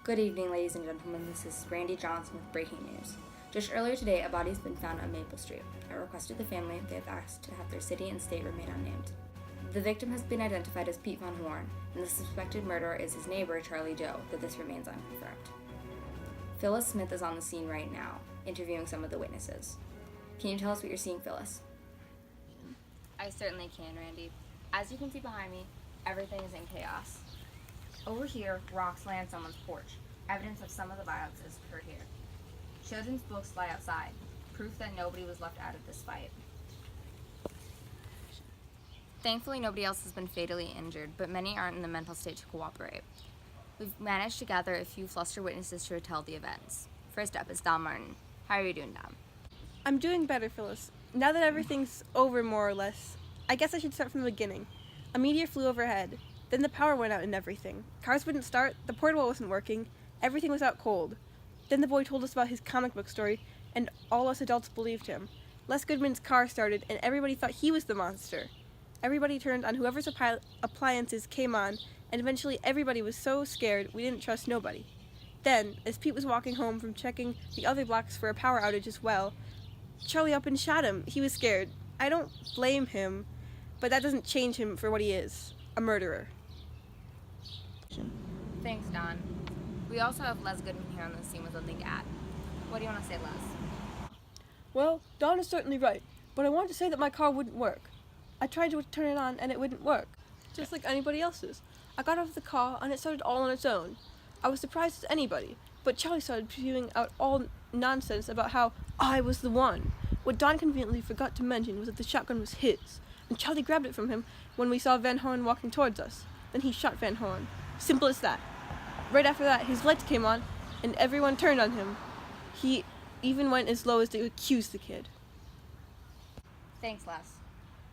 Good evening, ladies and gentlemen. This is Randy Johnson with breaking news. Just earlier today, a body has been found on Maple Street. At request of the family, they have asked to have their city and state remain unnamed. The victim has been identified as Pete Von Horn, and the suspected murderer is his neighbor, Charlie Joe, but this remains unconfirmed. Phyllis Smith is on the scene right now, interviewing some of the witnesses. Can you tell us what you're seeing, Phyllis? I certainly can, Randy. As you can see behind me, everything is in chaos. Over here, rocks lay on someone's porch. Evidence of some of the violence is occurred here. Children's books lie outside, proof that nobody was left out of this fight. Thankfully, nobody else has been fatally injured, but many aren't in the mental state to cooperate. We've managed to gather a few flustered witnesses to retell the events. First up is Dom Martin. How are you doing, Dom? I'm doing better, Phyllis. Now that everything's over, more or less, I guess I should start from the beginning. A meteor flew overhead. Then the power went out and everything. Cars wouldn't start, the portable wasn't working, everything was out cold. Then the boy told us about his comic book story, and all us adults believed him. Les Goodman's car started, and everybody thought he was the monster. Everybody turned on whoever's appliances came on, and eventually everybody was so scared we didn't trust nobody. Then, as Pete was walking home from checking the other blocks for a power outage as well, Charlie up and shot him. He was scared. I don't blame him, but that doesn't change him for what he is, a murderer. Thanks, Don. We also have Les Goodman here on the scene with something to add. What do you want to say, Les? Well, Don is certainly right, but I want to say that my car wouldn't work. I tried to turn it on and it wouldn't work, just like anybody else's. I got out of the car and it started all on its own. I was surprised as anybody, but Charlie started spewing out all nonsense about how I was the one. What Don conveniently forgot to mention was that the shotgun was his, and Charlie grabbed it from him when we saw Van Horn walking towards us. Then he shot Van Horn. Simple as that. Right after that, his lights came on, and everyone turned on him. He even went as low as to accuse the kid. Thanks, Les.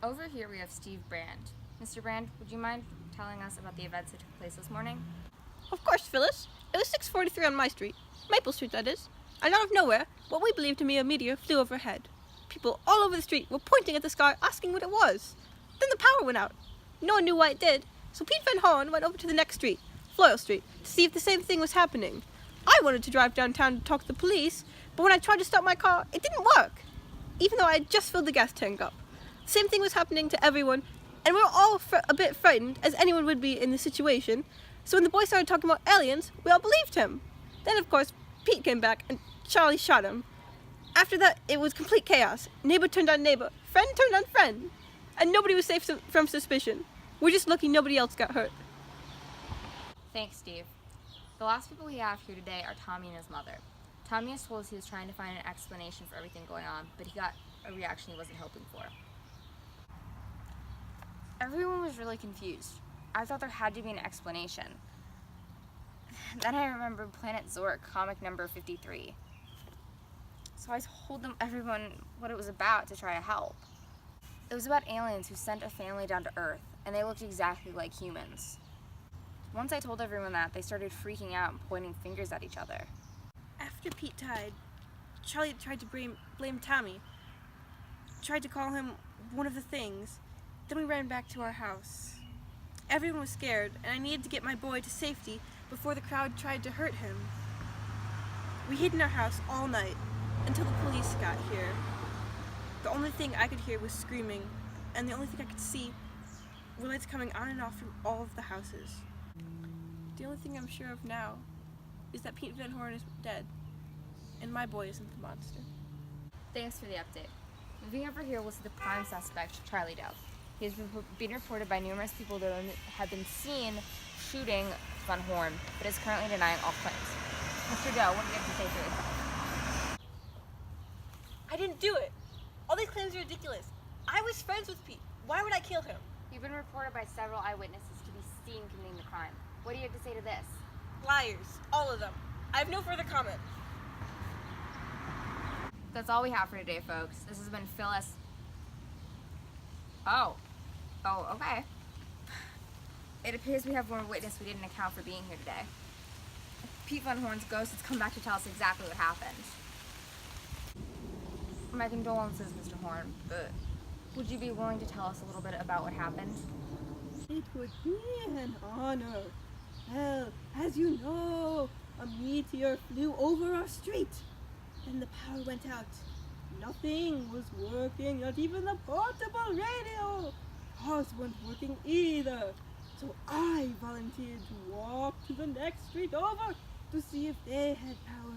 Over here we have Steve Brand. Mr. Brand, would you mind telling us about the events that took place this morning? Of course, Phyllis. It was 6:43 on my street. Maple Street, that is. And out of nowhere, what we believed to be a meteor flew overhead. People all over the street were pointing at the sky, asking what it was. Then the power went out. No one knew why it did, so Pete Van Horn went over to the next street, Floyle Street, to see if the same thing was happening. I wanted to drive downtown to talk to the police, but when I tried to start my car, it didn't work, even though I had just filled the gas tank up. The same thing was happening to everyone, and we were all a bit frightened, as anyone would be in this situation. So when the boy started talking about aliens, we all believed him. Then, of course, Pete came back, and Charlie shot him. After that, it was complete chaos. Neighbor turned on neighbor, friend turned on friend, and nobody was safe from suspicion. We're just lucky nobody else got hurt. Thanks, Steve. The last people we have here today are Tommy and his mother. Tommy has told us he was trying to find an explanation for everything going on, but he got a reaction he wasn't hoping for. Everyone was really confused. I thought there had to be an explanation. Then I remembered Planet Zork, comic number 53. So I told everyone what it was about to try to help. It was about aliens who sent a family down to Earth, and they looked exactly like humans. Once I told everyone that, they started freaking out and pointing fingers at each other. After Pete died, Charlie tried to blame Tommy. Tried to call him one of the things. Then we ran back to our house. Everyone was scared, and I needed to get my boy to safety before the crowd tried to hurt him. We hid in our house all night until the police got here. The only thing I could hear was screaming, and the only thing I could see were lights coming on and off from all of the houses. The only thing I'm sure of now is that Pete Van Horn is dead, and my boy isn't the monster. Thanks for the update. Moving over here was the prime suspect, Charlie Doe. He has been reported by numerous people that have been seen shooting Van Horn, but is currently denying all claims. Mr. Doe, what do you have to say for yourself? I didn't do it. All these claims are ridiculous. I was friends with Pete. Why would I kill him? You've been reported by several eyewitnesses to be seen committing the crime. What do you have to say to this? Liars. All of them. I have no further comment. That's all we have for today, folks. This has been Phyllis. Oh, okay. It appears we have one witness we didn't account for being here today. Pete Van Horn's ghost has come back to tell us exactly what happened. My condolences, Mr. Horn, but would you be willing to tell us a little bit about what happened? It would be an honor. Well, as you know, a meteor flew over our street. Then the power went out. Nothing was working, not even the portable radio. Cars weren't working either. So I volunteered to walk to the next street over to see if they had power.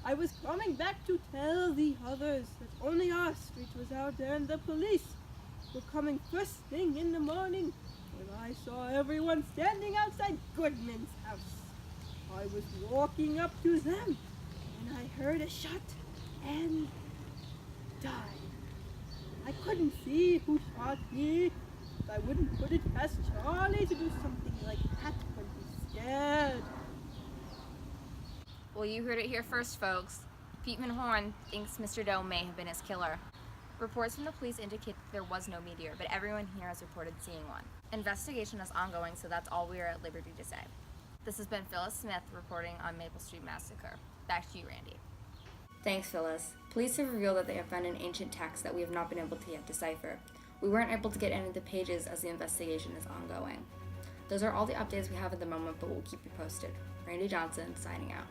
I was coming back to tell the others that only our street was out and the police were coming first thing in the morning when I saw everyone standing outside Goodman's house. I was walking up to them when I heard a shot and died. I couldn't see who shot me, but I wouldn't put it past Charlie to do something like that when he's scared. Well, you heard it here first, folks. Peteman Horn thinks Mr. Doe may have been his killer. Reports from the police indicate that there was no meteor, but everyone here has reported seeing one. Investigation is ongoing, so that's all we are at liberty to say. This has been Phyllis Smith reporting on Maple Street Massacre. Back to you, Randy. Thanks, Phyllis. Police have revealed that they have found an ancient text that we have not been able to yet decipher. We weren't able to get any of the pages as the investigation is ongoing. Those are all the updates we have at the moment, but we'll keep you posted. Randy Johnson, signing out.